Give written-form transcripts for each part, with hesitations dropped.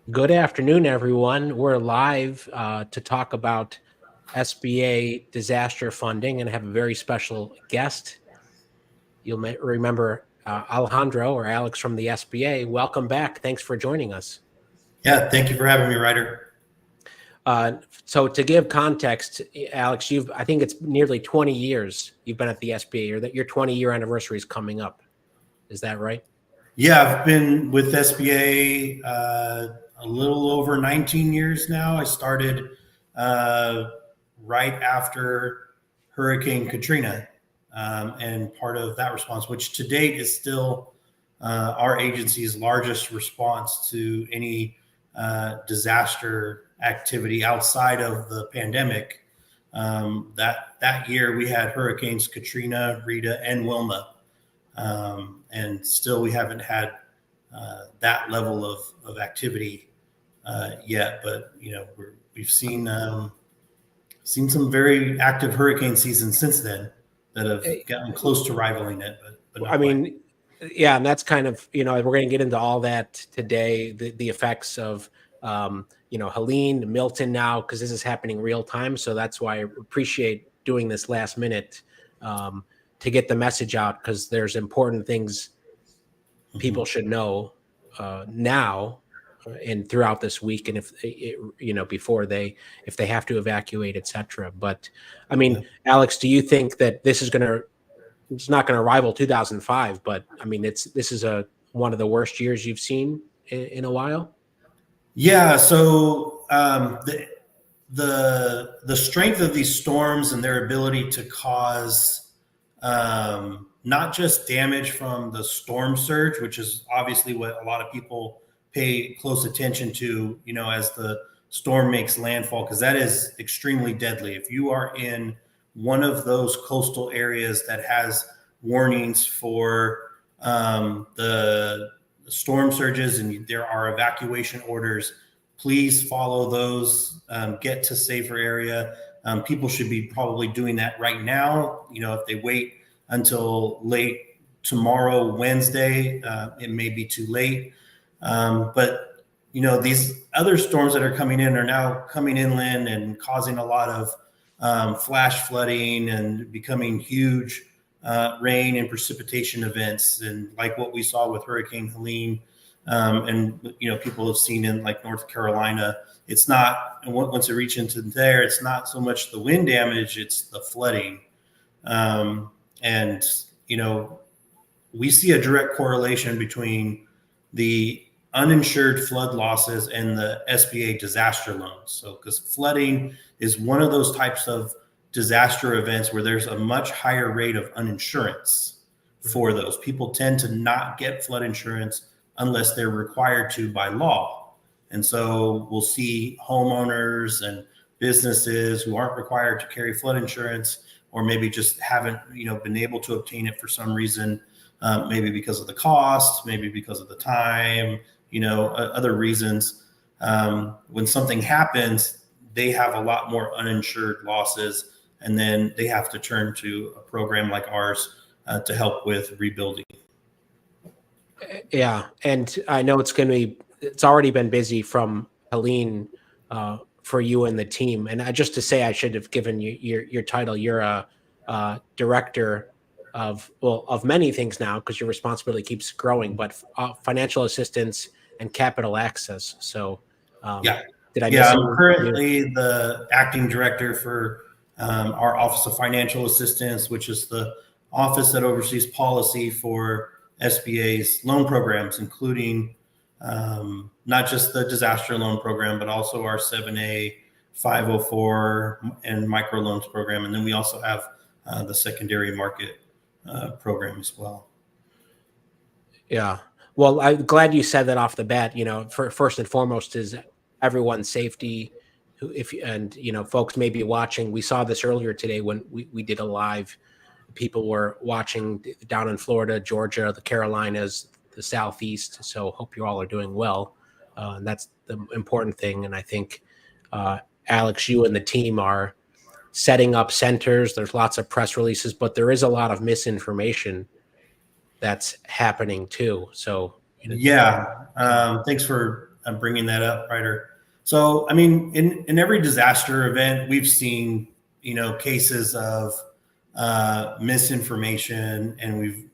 Good afternoon, everyone. We're live to talk about SBA disaster funding and have a very special guest. You'll remember Alejandro or Alex from the SBA. Welcome back. Thanks for joining us. Yeah, thank you for having me, Ryder. So to give context, Alex, I think it's nearly 20 years you've been at the SBA, or that your 20-year anniversary is coming up. Is that right? Yeah, I've been with SBA a little over 19 years now. I started right after Hurricane Katrina, and part of that response, which to date is still our agency's largest response to any disaster activity outside of the pandemic. That year we had Hurricanes Katrina, Rita, and Wilma. And still we haven't had that level of activity yet. But we've seen some very active hurricane seasons since then that have gotten close to rivaling it. But not quite. Yeah, and that's kind of, we're going to get into all that today, the effects of, Helene, Milton now, because this is happening real time. So that's why I appreciate doing this last minute to get the message out, because there's important things people should know now and throughout this week, and before if they have to evacuate, etc. But I mean, Alex, do you think that it's not going to rival 2005, but I mean, this is one of the worst years you've seen in a while? Yeah. So the strength of these storms and their ability to cause not just damage from the storm surge, which is obviously what a lot of people pay close attention to, as the storm makes landfall, because that is extremely deadly. If you are in one of those coastal areas that has warnings for the storm surges and there are evacuation orders, please follow those, get to safer area. People should be probably doing that right now. If they wait until late tomorrow, Wednesday, it may be too late. But these other storms that are coming in are now coming inland and causing a lot of flash flooding and becoming huge rain and precipitation events. And like what we saw with Hurricane Helene, and people have seen in like North Carolina, it's not, and once it reaches into there, it's not so much the wind damage, it's the flooding. And we see a direct correlation between the uninsured flood losses and the SBA disaster loans. So, because flooding is one of those types of disaster events where there's a much higher rate of uninsurance for those. People tend to not get flood insurance unless they're required to by law. And so we'll see homeowners and businesses who aren't required to carry flood insurance, or maybe just haven't, been able to obtain it for some reason, maybe because of the cost, maybe because of the time, other reasons. When something happens, they have a lot more uninsured losses, and then they have to turn to a program like ours to help with rebuilding. Yeah, and I know it's already been busy from Helene for you and the team. And just to say, I should have given you your title. You're a director of many things now, because your responsibility keeps growing, but financial assistance and capital access. So yeah, did I? Yeah, I'm currently the acting director for our Office of Financial Assistance, which is the office that oversees policy for SBA's loan programs, including not just the disaster loan program, but also our 7A, 504, and microloans program. And then we also have the secondary market program as well. Yeah. Well, I'm glad you said that off the bat. First and foremost is everyone's safety. Folks may be watching. We saw this earlier today when we did a live. People were watching down in Florida, Georgia, the Carolinas, the Southeast. So hope you all are doing well. And that's the important thing. And I think, Alex, you and the team are setting up centers. There's lots of press releases, but there is a lot of misinformation that's happening too. So yeah, thanks for bringing that up, Ryder. So, I mean, in every disaster event, we've seen, cases of misinformation, and we've,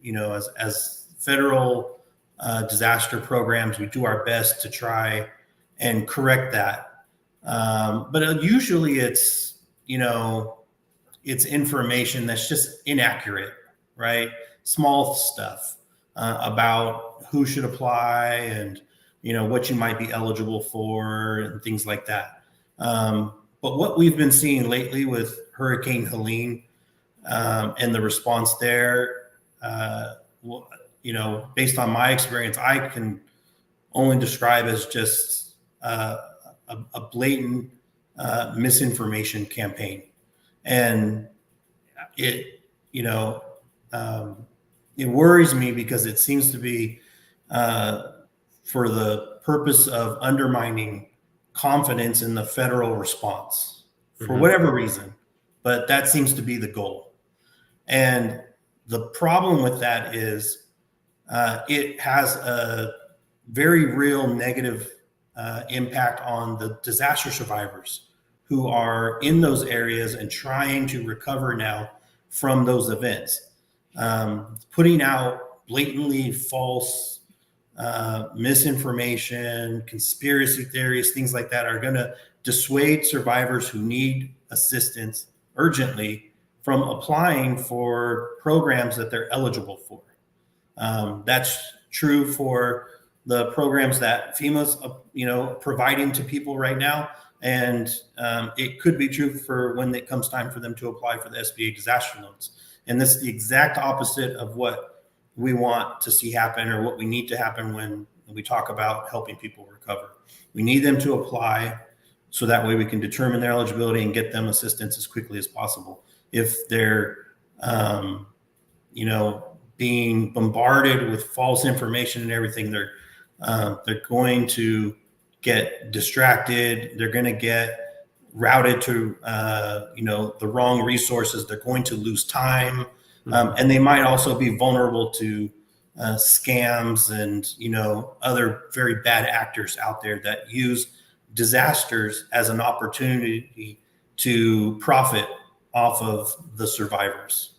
as federal disaster programs, we do our best to try and correct that. But usually it's information that's just inaccurate, right? Small stuff about who should apply and, what you might be eligible for and things like that. But what we've been seeing lately with Hurricane Helene and the response there, based on my experience, I can only describe as just a blatant misinformation campaign. And it worries me because it seems to be for the purpose of undermining confidence in the federal response for whatever reason, but that seems to be the goal. And the problem with that is it has a very real negative impact on the disaster survivors who are in those areas and trying to recover now from those events. Putting out blatantly false misinformation, conspiracy theories, things like that are going to dissuade survivors who need assistance urgently from applying for programs that they're eligible for. That's true for the programs that FEMA's, providing to people right now. And it could be true for when it comes time for them to apply for the SBA disaster loans. And this is the exact opposite of what we want to see happen or what we need to happen when we talk about helping people recover. We need them to apply so that way we can determine their eligibility and get them assistance as quickly as possible. If they're, being bombarded with false information and everything, they're going to get distracted. They're going to get routed to, the wrong resources. They're going to lose time. And they might also be vulnerable to scams and, other very bad actors out there that use disasters as an opportunity to profit off of the survivors.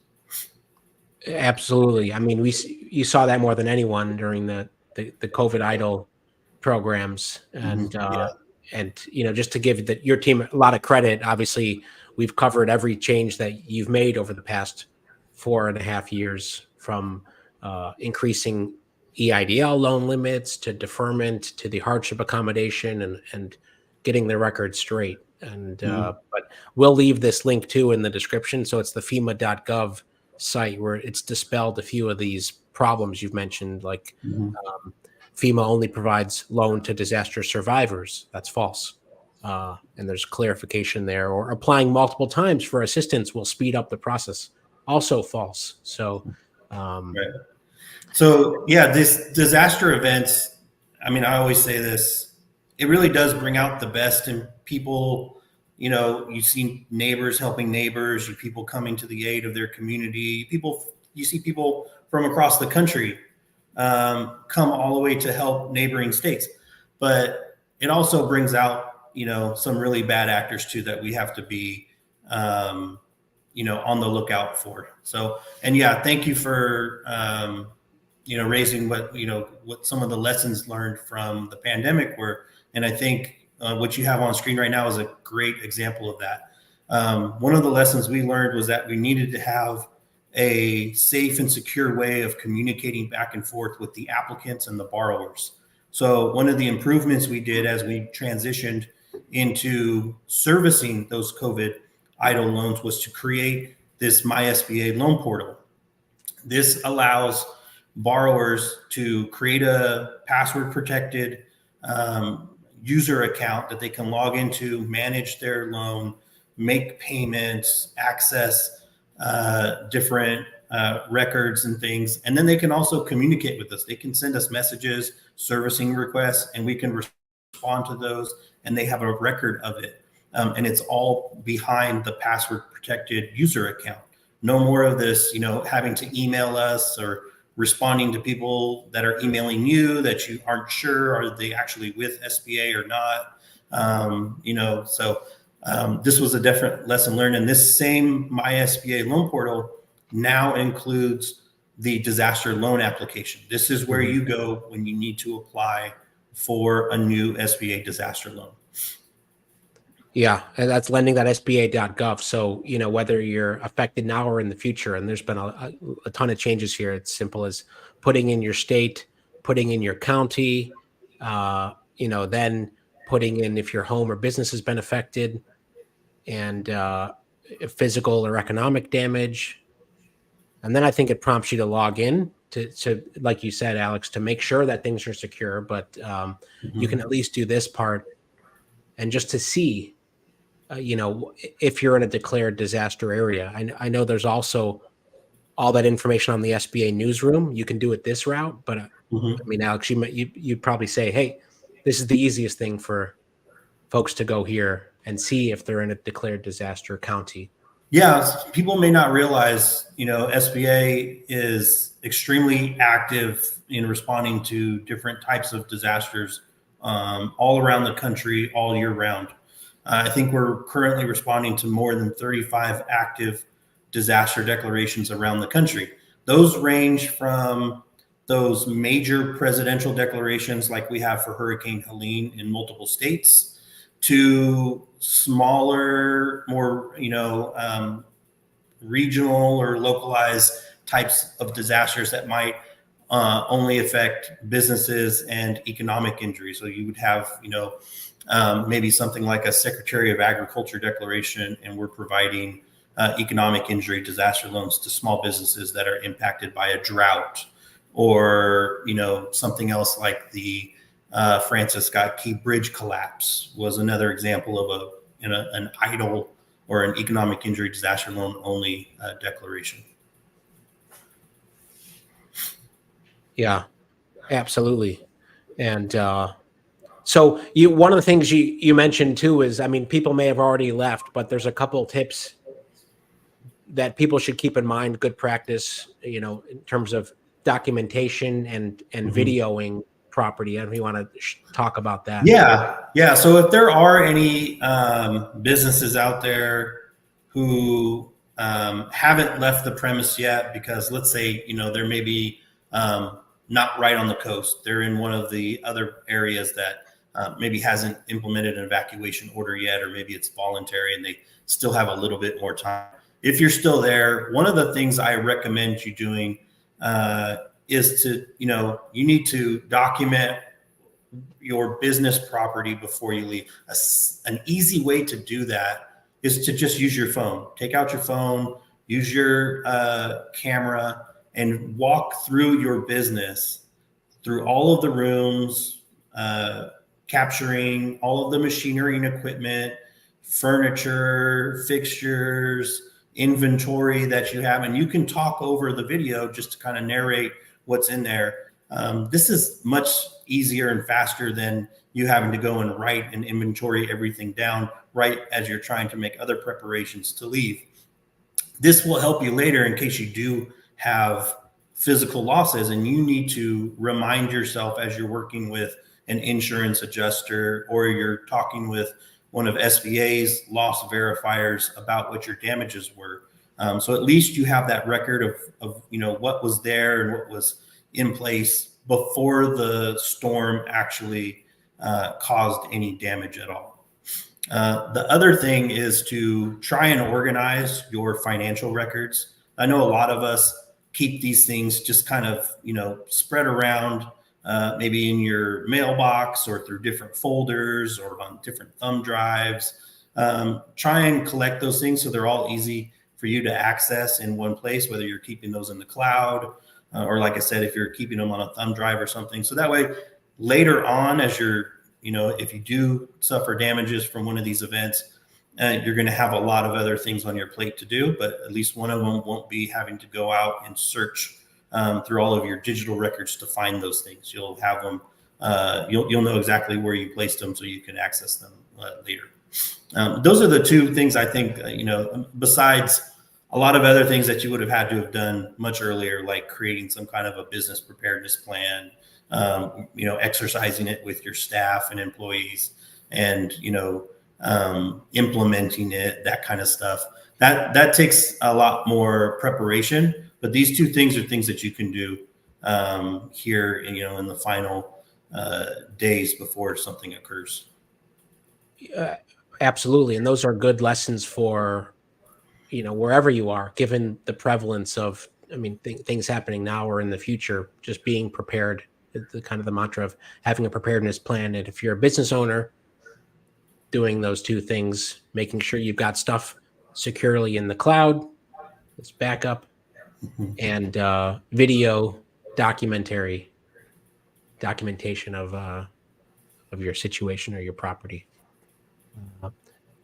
Absolutely. I mean, you saw that more than anyone during the COVID idle programs, and just to give your team a lot of credit. Obviously, we've covered every change that you've made over the past 4.5 years, from increasing EIDL loan limits to deferment to the hardship accommodation and getting the record straight. And but we'll leave this link too in the description. So it's the FEMA.gov site where it's dispelled a few of these problems you've mentioned, like FEMA only provides loan to disaster survivors. That's false. And there's clarification there. Or applying multiple times for assistance will speed up the process. Also false. So, right. So yeah, this disaster events, I mean, I always say this, it really does bring out the best in people. You see neighbors helping neighbors, people coming to the aid of their community, you see people from across the country come all the way to help neighboring states. But it also brings out, some really bad actors too, that we have to be, on the lookout for. So, and yeah, thank you for, raising what some of the lessons learned from the pandemic were. And I think what you have on screen right now is a great example of that. One of the lessons we learned was that we needed to have a safe and secure way of communicating back and forth with the applicants and the borrowers. So one of the improvements we did as we transitioned into servicing those COVID idle loans was to create this SBA Loan Portal. This allows borrowers to create a password protected user account that they can log into, manage their loan, make payments, access different records and things. And then they can also communicate with us. They can send us messages, servicing requests, and we can respond to those, and they have a record of it. And it's all behind the password protected user account. No more of this, having to email us or responding to people that are emailing you that you aren't sure are they actually with SBA or not. This was a different lesson learned. And this same My SBA Loan Portal now includes the disaster loan application. This is where you go when you need to apply for a new SBA disaster loan. Yeah, and that's lending.sba.gov. So, whether you're affected now or in the future, and there's been a ton of changes here. It's simple as putting in your state, putting in your county, then putting in if your home or business has been affected, and physical or economic damage. And then I think it prompts you to log in to like you said, Alex, to make sure that things are secure. But you can at least do this part, and just to see, if you're in a declared disaster area. I know there's also all that information on the SBA newsroom. You can do it this route, but I mean, Alex, you'd probably say, hey, this is the easiest thing for folks to go here and see if they're in a declared disaster county. Yeah, people may not realize, SBA is extremely active in responding to different types of disasters all around the country, all year round. I think we're currently responding to more than 35 active disaster declarations around the country. Those range from those major presidential declarations like we have for Hurricane Helene in multiple states to smaller, more, regional or localized types of disasters that might only affect businesses and economic injury. So you would have, maybe something like a Secretary of Agriculture declaration, and we're providing economic injury disaster loans to small businesses that are impacted by a drought, or something else like the Francis Scott Key Bridge collapse was another example of an EIDL or an economic injury disaster loan only declaration. Yeah, absolutely. And so one of the things you mentioned too is, I mean, people may have already left, but there's a couple of tips that people should keep in mind, good practice, in terms of documentation and videoing property. I don't know if you want to talk about that. Yeah. So if there are any businesses out there who haven't left the premise yet, because let's say, there may be not right on the coast. They're in one of the other areas that maybe hasn't implemented an evacuation order yet, or maybe it's voluntary and they still have a little bit more time. If you're still there, one of the things I recommend you doing is to, you need to document your business property before you leave. An easy way to do that is to just use your phone. Take out your phone, use your camera, and walk through your business, through all of the rooms, capturing all of the machinery and equipment, furniture, fixtures, inventory that you have. And you can talk over the video just to kind of narrate what's in there. This is much easier and faster than you having to go and write and inventory everything down right as you're trying to make other preparations to leave. This will help you later in case you do have physical losses and you need to remind yourself as you're working with an insurance adjuster or you're talking with one of SBA's loss verifiers about what your damages were. So at least you have that record of what was there and what was in place before the storm actually caused any damage at all. The other thing is to try and organize your financial records. I know a lot of us keep these things just kind of, spread around, maybe in your mailbox or through different folders or on different thumb drives. Try and collect those things so they're all easy for you to access in one place, whether you're keeping those in the cloud or like I said, if you're keeping them on a thumb drive or something. So that way later on, as you're, if you do suffer damages from one of these events, you're going to have a lot of other things on your plate to do, but at least one of them won't be having to go out and search through all of your digital records to find those things. You'll have them, you'll know exactly where you placed them so you can access them later. Those are the two things I think, besides a lot of other things that you would have had to have done much earlier, like creating some kind of a business preparedness plan, exercising it with your staff and employees, and implementing it, that kind of stuff. That takes a lot more preparation. But these two things are things that you can do here, in the final days before something occurs. Absolutely, and those are good lessons for wherever you are, given the prevalence of, things happening now or in the future. Just being prepared, the kind of the mantra of having a preparedness plan. And if you're a business owner, doing those two things, making sure you've got stuff securely in the cloud, it's backup, and video documentation of your situation or your property.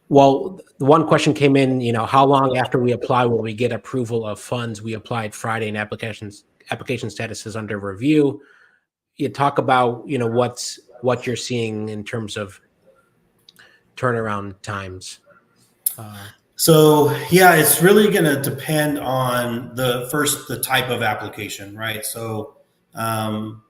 Well, the one question came in, how long after we apply will we get approval of funds? We applied Friday, and application status is under review. You talk about, what you're seeing in terms of turnaround times. So yeah, it's really going to depend on the type of application, right? So home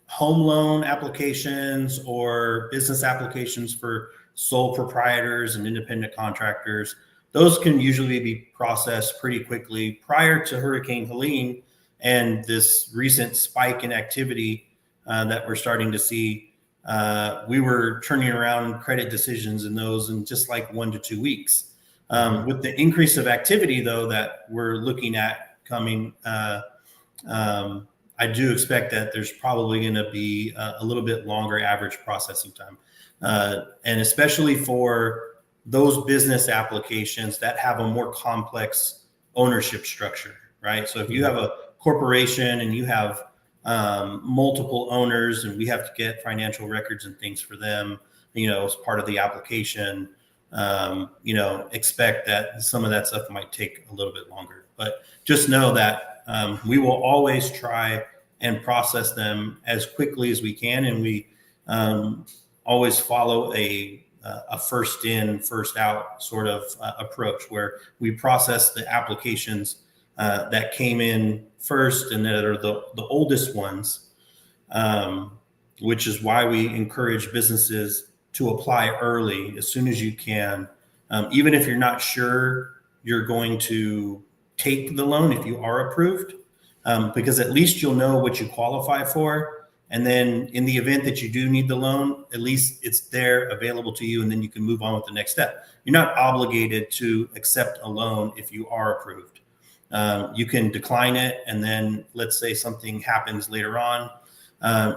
loan applications or business applications for sole proprietors and independent contractors, those can usually be processed pretty quickly. Prior to Hurricane Helene and this recent spike in activity that we're starting to see, we were turning around credit decisions in those in just like 1 to 2 weeks. With the increase of activity, though, that we're looking at coming, I do expect that there's probably going to be a little bit longer average processing time. And especially for those business applications that have a more complex ownership structure, right? So if you have a corporation and you have multiple owners, and we have to get financial records and things for them, as part of the application, expect that some of that stuff might take a little bit longer. But just know that we will always try and process them as quickly as we can, and we always follow a first in, first out sort of approach, where we process the applications that came in first and that are the oldest ones, which is why we encourage businesses to apply early, as soon as you can, even if you're not sure you're going to take the loan if you are approved, because at least you'll know what you qualify for. And then in the event that you do need the loan, at least it's there available to you, and then you can move on with the next step. You're not obligated to accept a loan if you are approved. You can decline it, and then let's say something happens later on.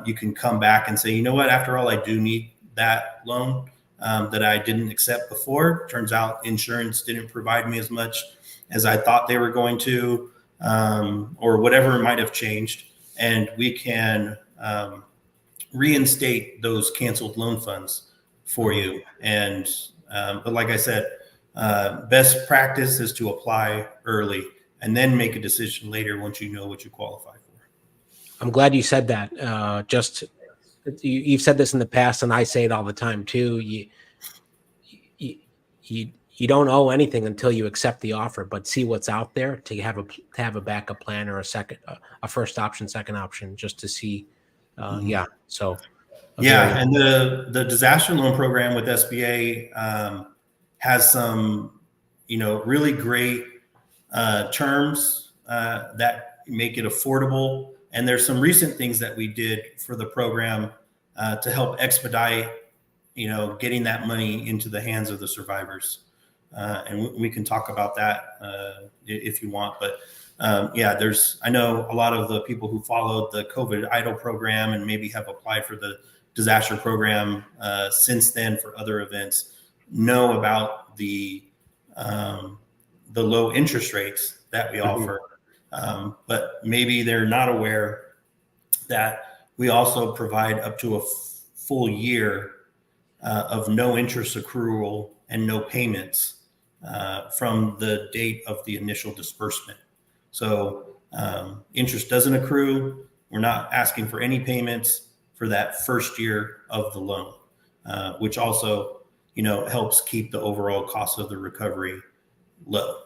You can come back and say, you know what, after all, I do need that loan that I didn't accept before. Turns out insurance didn't provide me as much as I thought they were going to, or whatever might have changed. And we can reinstate those canceled loan funds for you. And but like I said, best practice is to apply early and then make a decision later once you know what you qualify for. I'm glad you said that. You've said this in the past, and I say it all the time too. You don't owe anything until you accept the offer, but see what's out there to have a backup plan, or a first option, second option, just to see. Yeah. So. Yeah, and the disaster loan program with SBA has some, really great terms that make it affordable. And there's some recent things that we did for the program to help expedite, getting that money into the hands of the survivors. And we can talk about that if you want. But I know a lot of the people who followed the COVID EIDL program and maybe have applied for the disaster program since then for other events know about the low interest rates that we offer. But maybe they're not aware that we also provide up to a full year of no interest accrual and no payments from the date of the initial disbursement. So interest doesn't accrue. We're not asking for any payments for that first year of the loan, which also, helps keep the overall cost of the recovery low.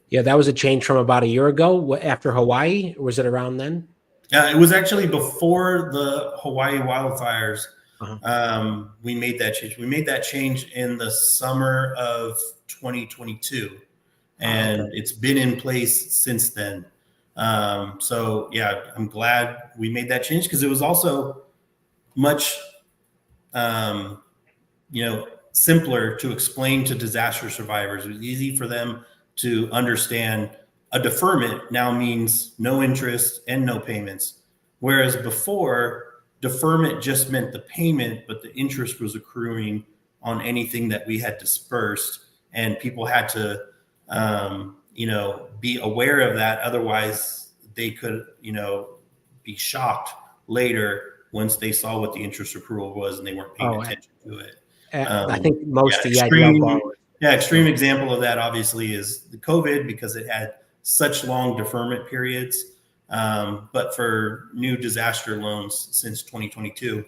Yeah, that was a change from about a year ago after Hawaii. Or was it around then? It was actually before the Hawaii wildfires. Uh-huh. We made that change. We made that change in the summer of 2022, and Okay. it's been in place since then. So yeah, I'm glad we made that change because it was also much, um, simpler to explain to disaster survivors. It was easy for them to understand a deferment now means no interest and no payments. Whereas before, deferment just meant the payment, but the interest was accruing on anything that we had dispersed. And people had to, be aware of that. Otherwise, they could, be shocked later once they saw what the interest accrual was and they weren't paying Oh, attention to it. I think most EIDL Extreme, borrowers. extreme example of that obviously is the COVID because it had such long deferment periods. But for new disaster loans since 2022,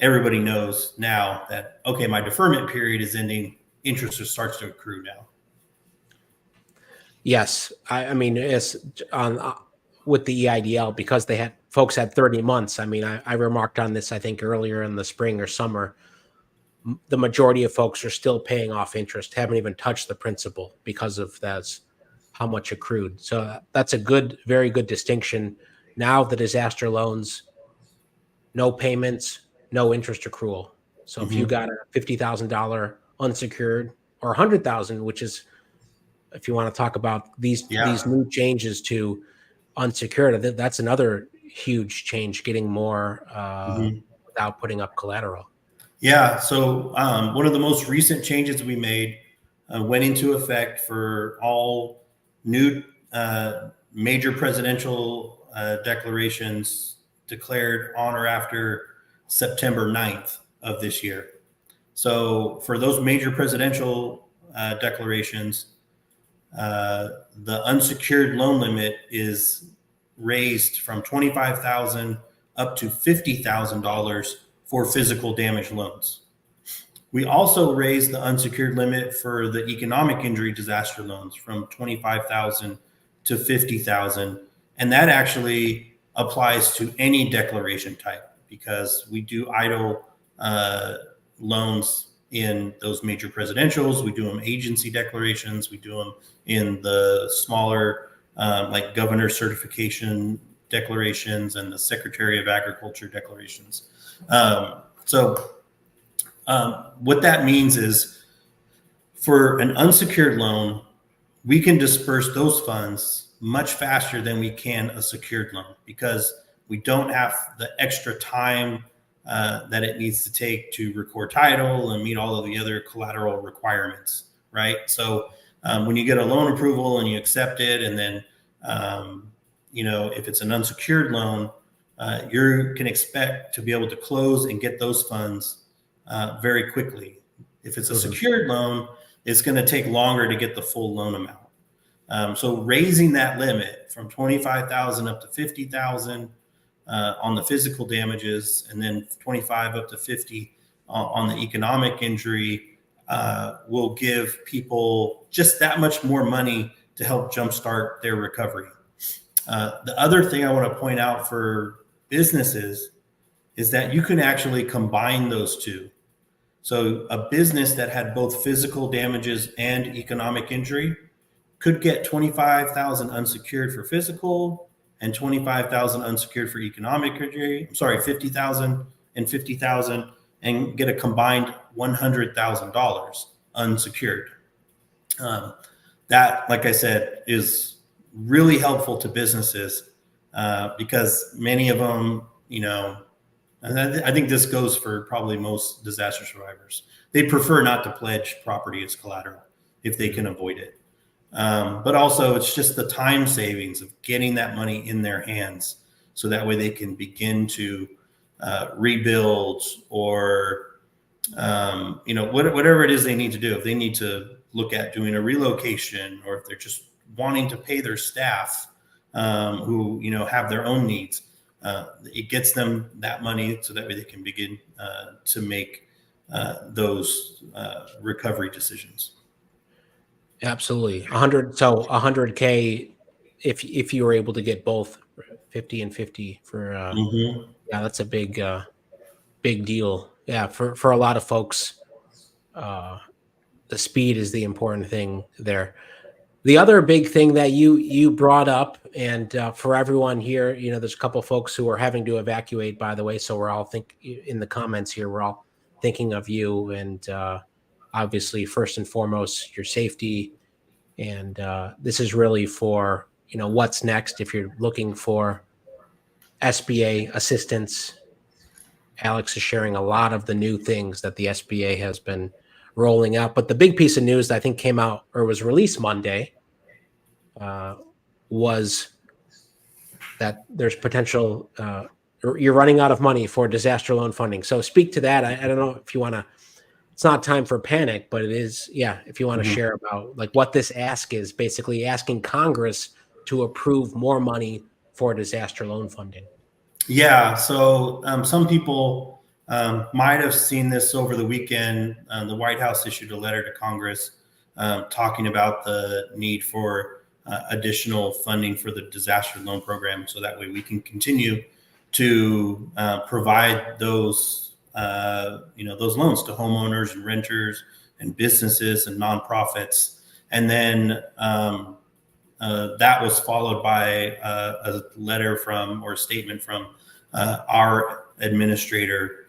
everybody knows now that, okay, my deferment period is ending, interest starts to accrue now. Yes, I mean it's on with the EIDL because folks had 30 months. I mean, I remarked on this I think earlier in the spring or summer. The majority of folks are still paying off interest, haven't even touched the principal because of that's how much accrued. So that's a very good distinction. Now the disaster loans, no payments, no interest accrual. So if you Mm-hmm. got a $50,000 unsecured or 100,000, which is if you want to talk about these Yeah. new changes to unsecured, that's another huge change, getting more Mm-hmm. without putting up collateral. Yeah. So one of the most recent changes we made went into effect for all new major presidential declarations declared on or after September 9th of this year. So for those major presidential declarations, the unsecured loan limit is raised from 25,000 up to $50,000 for physical damage loans. We also raised the unsecured limit for the economic injury disaster loans from 25,000 to 50,000, and that actually applies to any declaration type because we do idle loans in those major presidentials. We do them agency declarations. We do them in the smaller, like governor certification declarations and the Secretary of Agriculture declarations. What that means is for an unsecured loan, we can disperse those funds much faster than we can a secured loan because we don't have the extra time that it needs to take to record title and meet all of the other collateral requirements, right? So when you get a loan approval and you accept it, and then if it's an unsecured loan, you can expect to be able to close and get those funds very quickly. If it's a secured loan, it's going to take longer to get the full loan amount. So raising that limit from 25,000 up to 50,000 on the physical damages, and then 25 up to 50 on the economic injury will give people just that much more money to help jumpstart their recovery. The other thing I want to point out for businesses is that you can actually combine those two. So a business that had both physical damages and economic injury could get 25,000 unsecured for physical and 25,000 unsecured for economic injury. I'm sorry, 50,000 and 50,000, and get a combined $100,000 unsecured. That, like I said, is really helpful to businesses because many of them, and I think this goes for probably most disaster survivors. They prefer not to pledge property as collateral if they can avoid it. But also, it's just the time savings of getting that money in their hands so that way they can begin to rebuild or, whatever it is they need to do. If they need to look at doing a relocation, or if they're just wanting to pay their staff who, have their own needs. It gets them that money so that way they can begin to make those recovery decisions. Absolutely. 100. So 100K, if you were able to get both 50 and 50 for, Mm-hmm. yeah, that's a big deal. Yeah. For a lot of folks, uh, the speed is the important thing there. The other big thing that you brought up, and for everyone here, there's a couple folks who are having to evacuate, by the way. So we're all in the comments here, we're all thinking of you, and obviously, first and foremost, your safety. And this is really for what's next. If you're looking for SBA assistance, Alex is sharing a lot of the new things that the SBA has been rolling out. But the big piece of news that I think came out or was released Monday uh, was that there's potential, you're running out of money for disaster loan funding. So speak to that. I don't know if you want to, it's not time for panic, but it is. Yeah. If you want to Mm-hmm. share about like what this ask is, basically asking Congress to approve more money for disaster loan funding. Yeah. So some people might have seen this over the weekend. The White House issued a letter to Congress talking about the need for additional funding for the disaster loan program, so that way we can continue to provide those those loans to homeowners and renters and businesses and nonprofits. And then that was followed by a letter from or a statement from our administrator,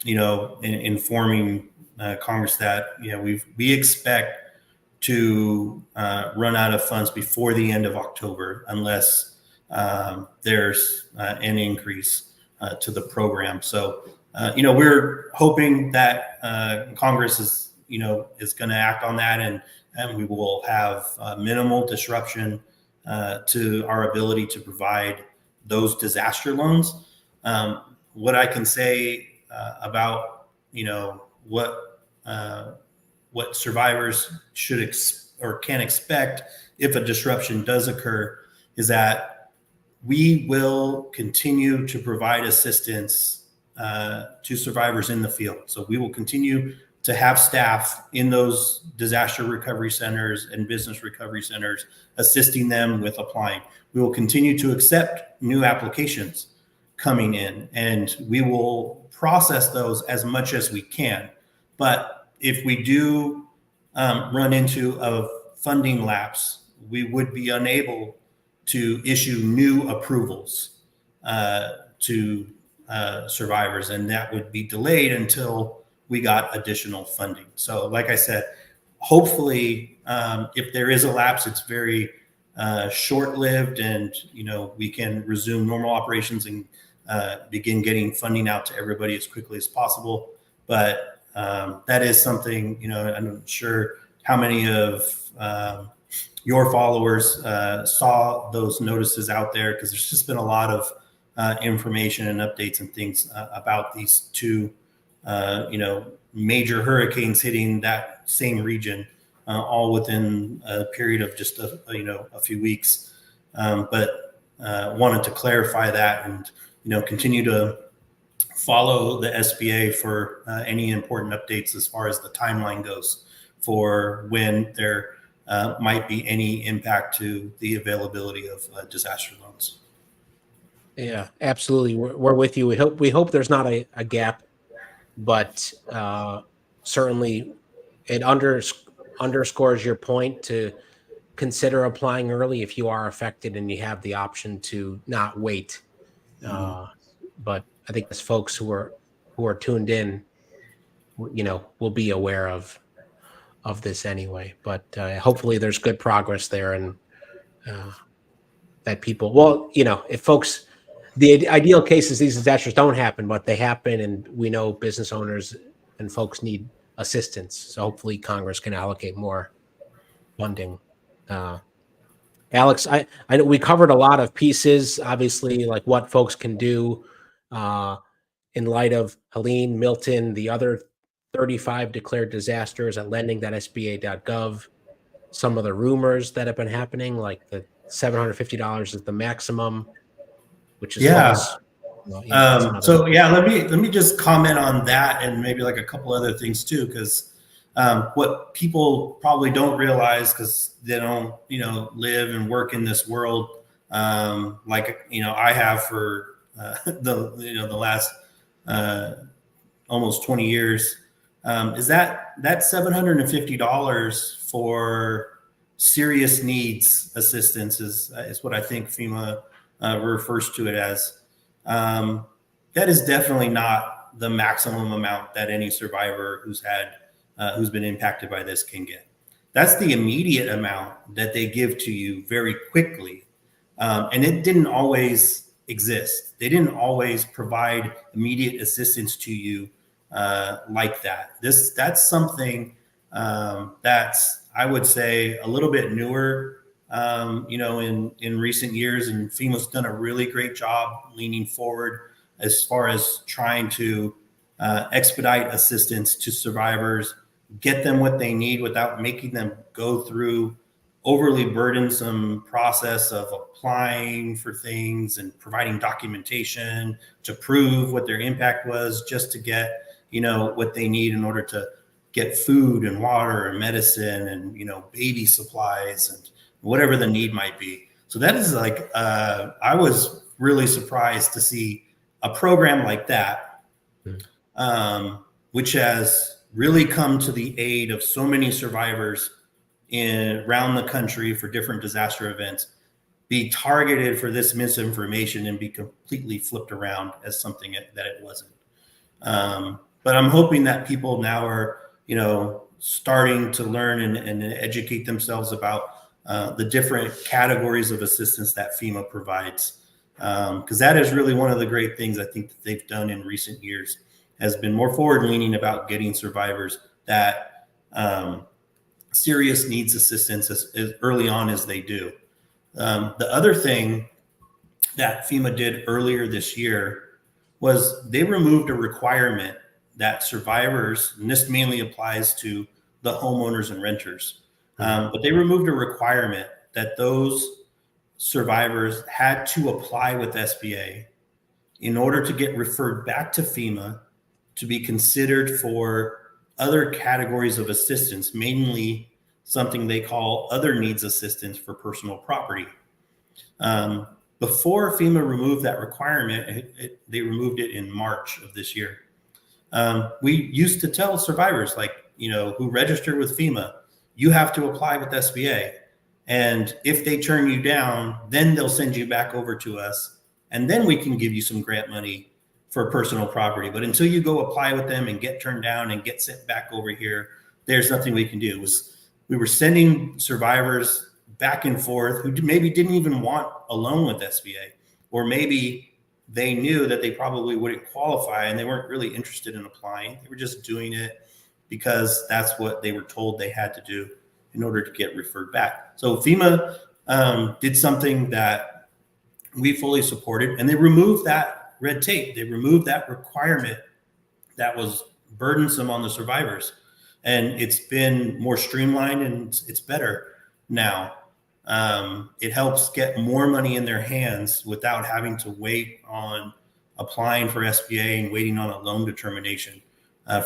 informing Congress that we expect to run out of funds before the end of October unless there's an increase to the program. So we're hoping that Congress is going to act on that, and we will have minimal disruption to our ability to provide those disaster loans. What I can say about what survivors should or can expect if a disruption does occur is that we will continue to provide assistance to survivors in the field. So we will continue to have staff in those disaster recovery centers and business recovery centers assisting them with applying. We will continue to accept new applications coming in, and we will process those as much as we can. But if we do run into a funding lapse, we would be unable to issue new approvals to survivors, and that would be delayed until we got additional funding. So like I said, hopefully if there is a lapse, it's very short-lived, and we can resume normal operations and begin getting funding out to everybody as quickly as possible. But that is something, I'm not sure how many of your followers saw those notices out there, because there's just been a lot of information and updates and things about these two major hurricanes hitting that same region, all within a period of just a few weeks. But wanted to clarify that and continue to follow the SBA for any important updates as far as the timeline goes for when there might be any impact to the availability of disaster loans. Yeah, absolutely. We're with you. We hope there's not a gap, but certainly it underscores your point to consider applying early if you are affected and you have the option to not wait. But I think as folks who are tuned in, will be aware of this anyway. But hopefully there's good progress there, and that people, well, if folks, the ideal case is these disasters don't happen, but they happen, and we know business owners and folks need assistance. So hopefully Congress can allocate more funding. Alex, I know we covered a lot of pieces, obviously, like what folks can do in light of Helene, Milton, the other 35 declared disasters at lending.sba.gov, some of the rumors that have been happening, like the $750 is the maximum, which is folks. So let me just comment on that and maybe like a couple other things too, because What people probably don't realize, because they don't, live and work in this world, like, I have for the last almost 20 years, is that $750 for serious needs assistance is what I think FEMA refers to it as. That is definitely not the maximum amount that any survivor who's been impacted by this can get. That's the immediate amount that they give to you very quickly. And it didn't always exist. They didn't always provide immediate assistance to you like that. That's something that's, I would say, a little bit newer, in recent years, and FEMA's done a really great job leaning forward as far as trying to expedite assistance to survivors, get them what they need without making them go through overly burdensome process of applying for things and providing documentation to prove what their impact was, just to get, what they need in order to get food and water and medicine and, baby supplies and whatever the need might be. So that is like, I was really surprised to see a program like that, which has really come to the aid of so many survivors around the country for different disaster events, be targeted for this misinformation and be completely flipped around as something that it wasn't. But I'm hoping that people now are, starting to learn and educate themselves about the different categories of assistance that FEMA provides. Because that is really one of the great things I think that they've done in recent years, has been more forward leaning about getting survivors that serious needs assistance as early on as they do. The other thing that FEMA did earlier this year was they removed a requirement that survivors, and this mainly applies to the homeowners and renters, but they removed a requirement that those survivors had to apply with SBA in order to get referred back to FEMA to be considered for other categories of assistance, mainly something they call other needs assistance for personal property. Before FEMA removed that requirement, they removed it in March of this year. We used to tell survivors, like, who register with FEMA, you have to apply with SBA. And if they turn you down, then they'll send you back over to us. And then we can give you some grant money for personal property. But until you go apply with them and get turned down and get sent back over here, there's nothing we can do. We were sending survivors back and forth who maybe didn't even want a loan with SBA, or maybe they knew that they probably wouldn't qualify and they weren't really interested in applying. They were just doing it because that's what they were told they had to do in order to get referred back. So FEMA did something that we fully supported, and they removed that red tape. They removed that requirement that was burdensome on the survivors. And it's been more streamlined and it's better now. It helps get more money in their hands without having to wait on applying for SBA and waiting on a loan determination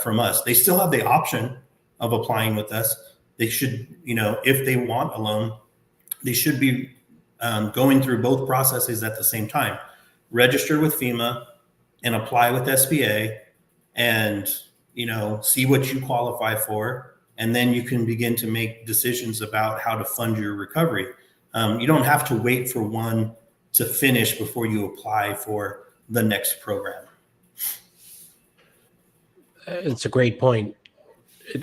from us. They still have the option of applying with us. They should, if they want a loan, they should be going through both processes at the same time. Register with FEMA and apply with SBA and, see what you qualify for. And then you can begin to make decisions about how to fund your recovery. You don't have to wait for one to finish before you apply for the next program. It's a great point.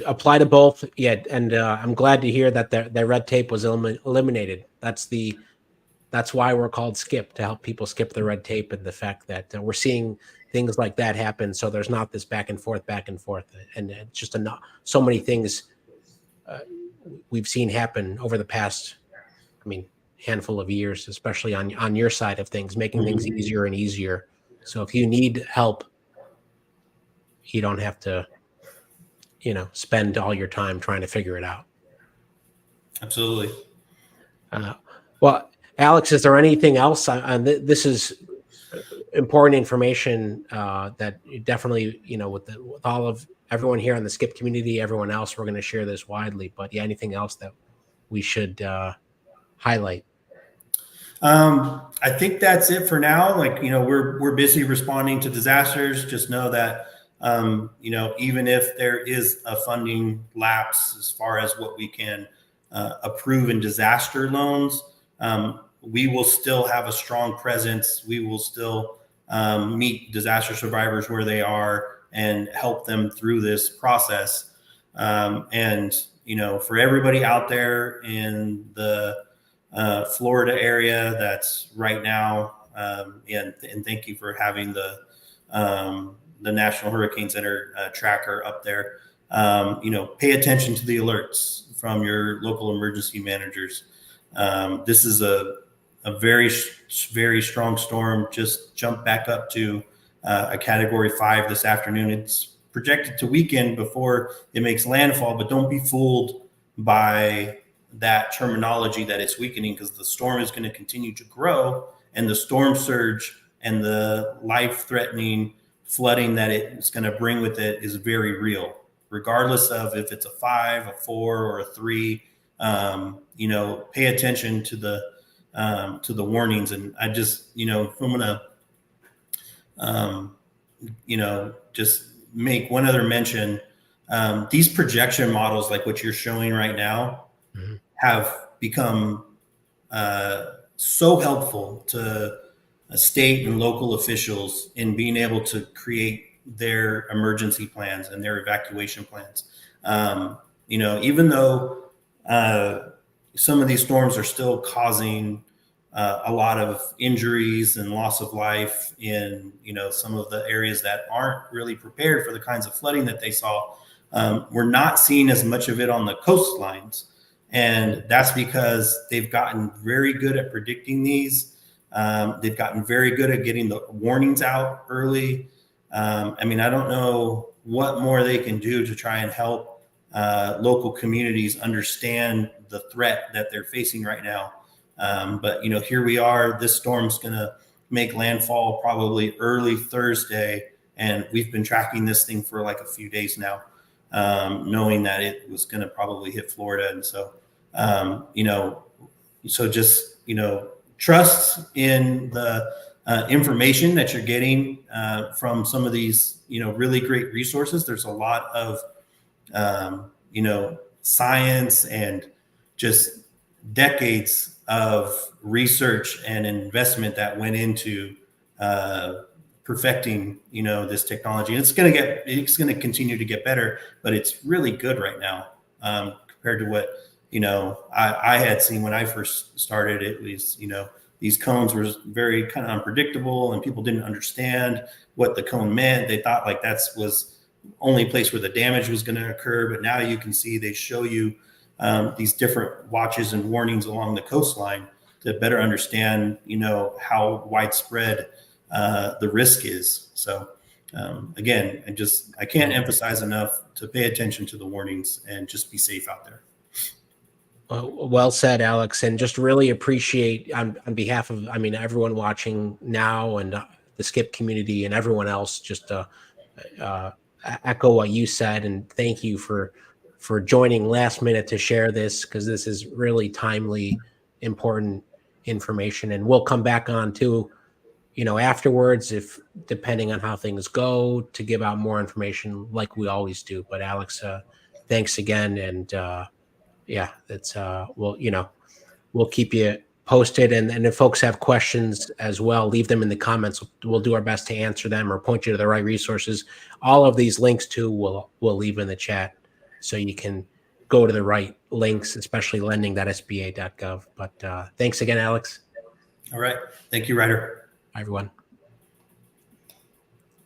Apply to both. Yeah. And I'm glad to hear that the red tape was eliminated. That's why we're called SKIP, to help people skip the red tape, and the fact that we're seeing things like that happen. So there's not this back and forth. And it's just so many things we've seen happen over the past, handful of years, especially on your side of things, making things easier and easier. So if you need help, you don't have to, spend all your time trying to figure it out. Absolutely. Well, Alex, is there anything else? This is important information that definitely, with all of everyone here on the Skip community, everyone else, we're going to share this widely. But yeah, anything else that we should highlight? I think that's it for now. Like, we're busy responding to disasters. Just know that, even if there is a funding lapse as far as what we can approve in disaster loans, we will still have a strong presence. We will still meet disaster survivors where they are and help them through this process. For everybody out there in the Florida area that's right now, and thank you for having the National Hurricane Center tracker up there. Pay attention to the alerts from your local emergency managers. This is a very, very strong storm. Just jumped back up to a Category 5 this afternoon. It's projected to weaken before it makes landfall, but don't be fooled by that terminology that it's weakening, because the storm is going to continue to grow, and the storm surge and the life-threatening flooding that it's going to bring with it is very real, regardless of if it's a 5, a 4, or a 3. Pay attention to the warnings. And I just, I'm going to, just make one other mention. These projection models, like what you're showing right now, have become so helpful to state and local officials in being able to create their emergency plans and their evacuation plans. Even though some of these storms are still causing a lot of injuries and loss of life in, some of the areas that aren't really prepared for the kinds of flooding that they saw, we're not seeing as much of it on the coastlines. And that's because they've gotten very good at predicting these. They've gotten very good at getting the warnings out early. I don't know what more they can do to try and help local communities understand the threat that they're facing right now. But here we are. This storm's going to make landfall probably early Thursday, and we've been tracking this thing for like a few days now, knowing that it was going to probably hit Florida. And so, just, trust in the information that you're getting from some of these, really great resources. There's a lot of, science and just decades of research and investment that went into perfecting, this technology. And it's going to continue to get better, but it's really good right now compared to what, I had seen when I first started. It was, these cones were very kind of unpredictable, and people didn't understand what the cone meant. They thought like was only place where the damage was going to occur. But now you can see they show you these different watches and warnings along the coastline to better understand, how widespread the risk is. So again, I can't emphasize enough to pay attention to the warnings and just be safe out there. Well said, Alex, and just really appreciate on behalf of, everyone watching now and the Skip community and everyone else, just echo what you said, and thank you for joining last minute to share this, because this is really timely, important information. And we'll come back on too, afterwards, if depending on how things go, to give out more information like we always do. But Alex, thanks again, and yeah, that's we'll keep you posted, and if folks have questions as well, leave them in the comments. We'll do our best to answer them or point you to the right resources. All of these links too we'll leave in the chat, so you can go to the right links, especially lending.sba.gov. But thanks again, Alex. All right. Thank you, Ryder. Bye, everyone.